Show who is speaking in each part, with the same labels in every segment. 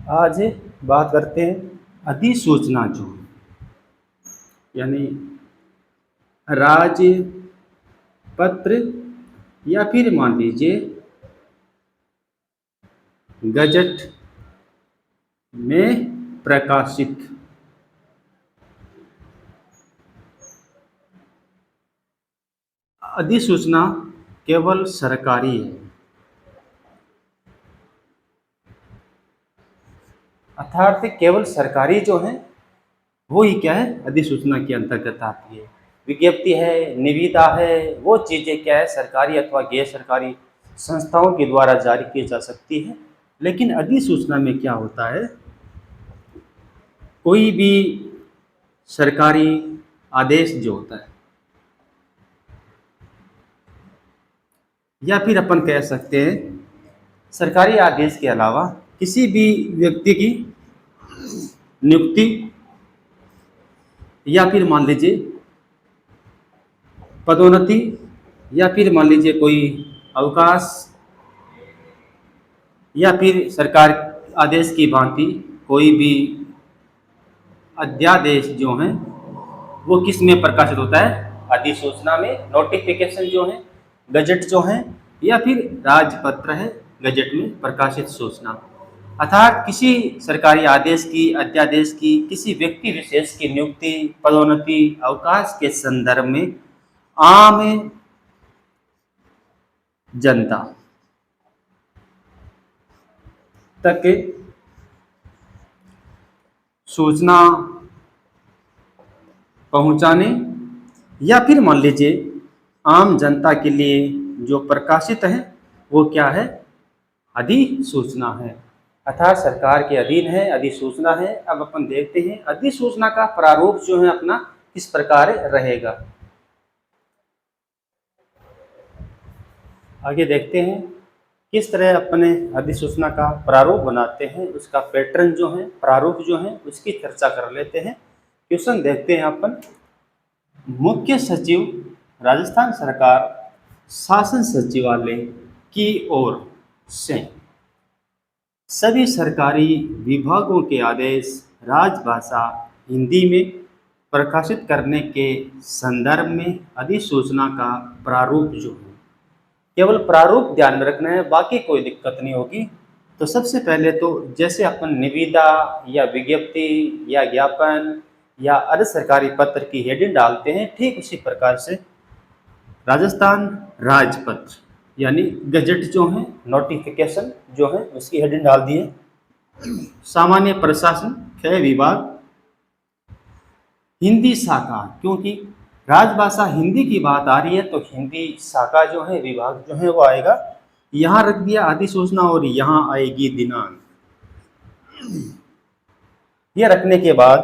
Speaker 1: आज बात करते हैं अधिसूचना जो यानी राजपत्र या फिर मान लीजिए गजट में प्रकाशित अधिसूचना केवल सरकारी है, अर्थात केवल सरकारी जो है वो ही क्या है अधिसूचना के अंतर्गत आती है। विज्ञप्ति है, निविदा है, वो चीज़ें क्या है सरकारी अथवा गैर सरकारी संस्थाओं के द्वारा जारी की जा सकती है। लेकिन अधिसूचना में क्या होता है, कोई भी सरकारी आदेश जो होता है या फिर अपन कह सकते हैं सरकारी आदेश के अलावा किसी भी व्यक्ति की नियुक्ति या फिर मान लीजिए पदोन्नति या फिर मान लीजिए कोई अवकाश या फिर सरकार आदेश की भांति कोई भी अध्यादेश जो है वो किस में प्रकाशित होता है, अधिसूचना में। नोटिफिकेशन जो है, गजट जो है या फिर राजपत्र है, गजट में प्रकाशित सूचना। अर्थात किसी सरकारी आदेश की, अध्यादेश की, किसी व्यक्ति विशेष की नियुक्ति, पदोन्नति, अवकाश के संदर्भ में आम जनता तक सूचना पहुंचाने या फिर मान लीजिए आम जनता के लिए जो प्रकाशित है वो क्या है, अधिसूचना है। अर्थात सरकार के अधीन है, अधिसूचना है। अब अपन देखते हैं अधिसूचना का प्रारूप जो है अपना किस प्रकार रहेगा। आगे देखते हैं किस तरह अपने अधिसूचना का प्रारूप बनाते हैं, उसका पैटर्न जो है, प्रारूप जो है उसकी चर्चा कर लेते हैं। क्वेश्चन देखते हैं अपन। मुख्य सचिव राजस्थान सरकार शासन सचिवालय की ओर से सभी सरकारी विभागों के आदेश राजभाषा हिंदी में प्रकाशित करने के संदर्भ में अधिसूचना का प्रारूप जो है, केवल प्रारूप ध्यान में रखना है, बाकी कोई दिक्कत नहीं होगी। तो सबसे पहले तो जैसे अपन निविदा या विज्ञप्ति या ज्ञापन या अर्ध सरकारी पत्र की हेडिंग डालते हैं, ठीक उसी प्रकार से राजस्थान राजपत्र यानी गजट जो है, नोटिफिकेशन जो है उसकी हेडिंग डाल दिए सामान्य प्रशासन ख विभाग हिंदी शाखा, क्योंकि राजभाषा हिंदी की बात आ रही है तो हिंदी शाखा जो है, विभाग जो है वो आएगा। यहाँ रख दिया अधिसूचना और यहाँ आएगी दिनांक। ये रखने के बाद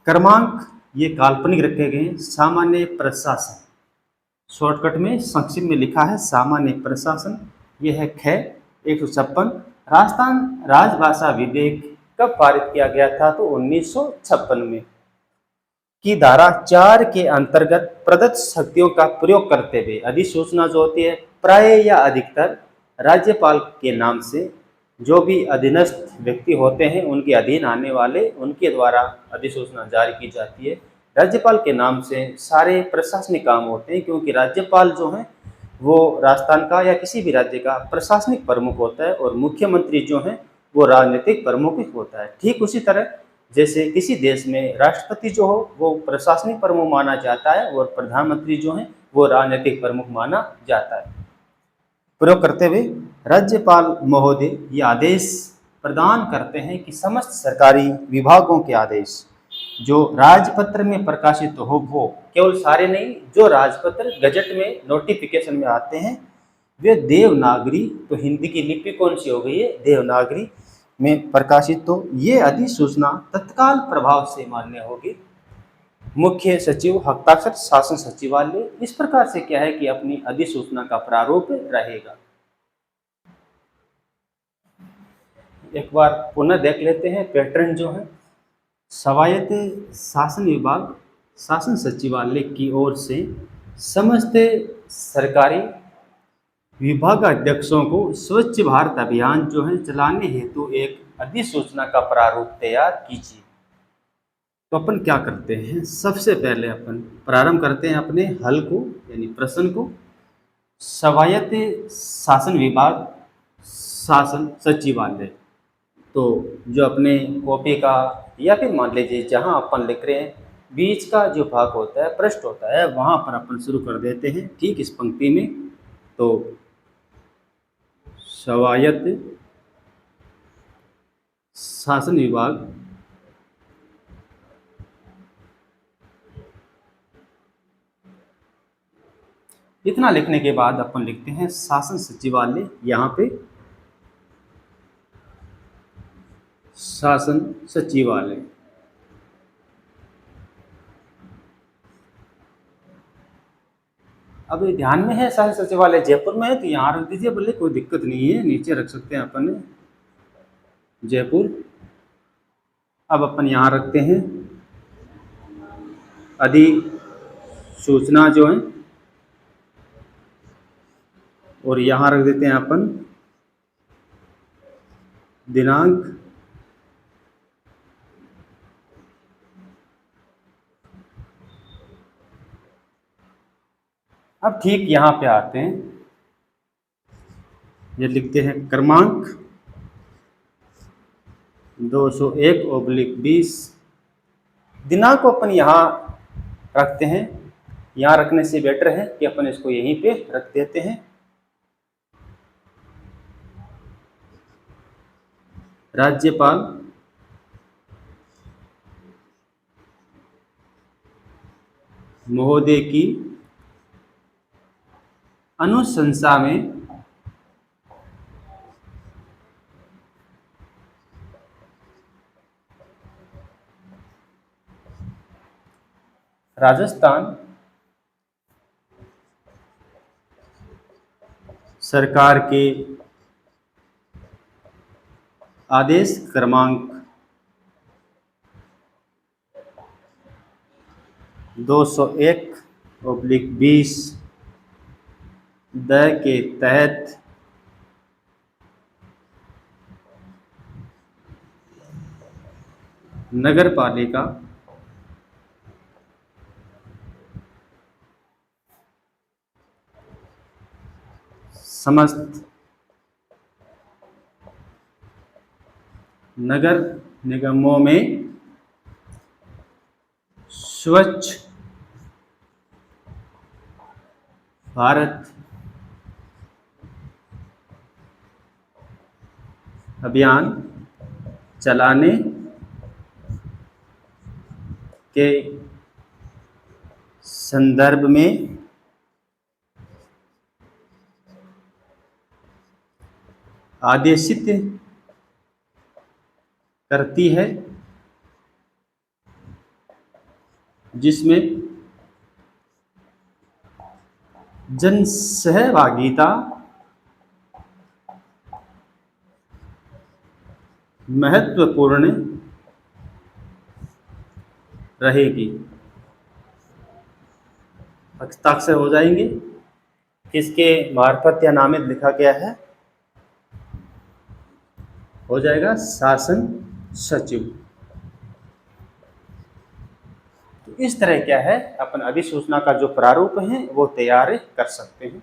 Speaker 1: क्रमांक ये काल्पनिक रखे गए हैं। सामान्य प्रशासन, शॉर्टकट में संक्षिप्त में लिखा है सामान्य प्रशासन, ये है ख 156। राजस्थान राजभाषा विधेयक कब पारित किया गया था, तो 1956 में की धारा 4 के अंतर्गत प्रदत्त शक्तियों का प्रयोग करते हुए अधिसूचना जो होती है प्राय या अधिकतर राज्यपाल के नाम से जो भी अधीनस्थ व्यक्ति होते हैं उनके अधीन आने वाले, उनके द्वारा अधिसूचना जारी की जाती है। राज्यपाल के नाम से सारे प्रशासनिक काम होते हैं, क्योंकि राज्यपाल जो है वो राजस्थान का या किसी भी राज्य का प्रशासनिक प्रमुख होता है और मुख्यमंत्री जो है वो राजनीतिक प्रमुख होता है। ठीक उसी तरह जैसे किसी देश में राष्ट्रपति जो हो वो प्रशासनिक प्रमुख माना जाता है और प्रधानमंत्री जो है वो राजनीतिक प्रमुख माना जाता है। प्रयोग करते हुए राज्यपाल महोदय ये आदेश प्रदान करते हैं कि समस्त सरकारी विभागों के आदेश जो राजपत्र में प्रकाशित हो, वो केवल सारे नहीं, जो राजपत्र गजट में नोटिफिकेशन में आते हैं वे देवनागरी, तो हिंदी की लिपि कौन सी हो गई है, देवनागरी में प्रकाशित। तो ये अधिसूचना तत्काल प्रभाव से मान्य होगी। मुख्य सचिव हस्ताक्षर शासन सचिवालय, इस प्रकार से क्या है कि अपनी अधिसूचना का प्रारूप रहेगा। एक बार पुनः देख लेते हैं पैटर्न जो है। स्वायत्त शासन विभाग शासन सचिवालय की ओर से समस्त सरकारी विभागाध्यक्षों को स्वच्छ भारत अभियान जो है चलाने हेतु एक अधिसूचना का प्रारूप तैयार कीजिए। तो अपन क्या करते हैं, सबसे पहले अपन प्रारंभ करते हैं अपने हल को यानी प्रश्न को। स्वायत्त शासन विभाग, शासन सचिवालय। तो जो अपने कॉपी का या फिर मान लीजिए जहाँ अपन लिख रहे हैं बीच का जो भाग होता है, पृष्ठ होता है, वहाँ पर अपन शुरू कर देते हैं ठीक इस पंक्ति में। तो स्वायत्त शासन विभाग इतना लिखने के बाद अपन लिखते हैं शासन सचिवालय, यहाँ पे शासन सचिवालय। अब ये ध्यान में है शासन सचिवालय जयपुर में है, तो यहाँ रख दीजिए, बोले कोई दिक्कत नहीं है, नीचे रख सकते हैं अपन जयपुर। अब अपन यहाँ रखते हैं अधिसूचना जो है, और यहाँ रख देते हैं अपन दिनांक। अब ठीक यहाँ पे आते हैं, ये लिखते हैं क्रमांक 201/20। दिनांक को अपन यहाँ रखते हैं, यहाँ रखने से बेटर है कि अपन इसको यहीं पे रख देते हैं। राज्यपाल महोदय की अनुशंसा में राजस्थान सरकार के आदेश क्रमांक 201/20 के तहत नगर पालिका समस्त नगर निगमों में स्वच्छ भारत अभियान चलाने के संदर्भ में आदेशित करती है, जिसमें जन सहभागिता महत्वपूर्ण रहेगी। हस्ताक्षर हो जाएंगे, किसके मार्फत या नामित लिखा गया है, हो जाएगा शासन सचिव। तो इस तरह क्या है अपन अधिसूचना का जो प्रारूप है वो तैयार कर सकते हैं।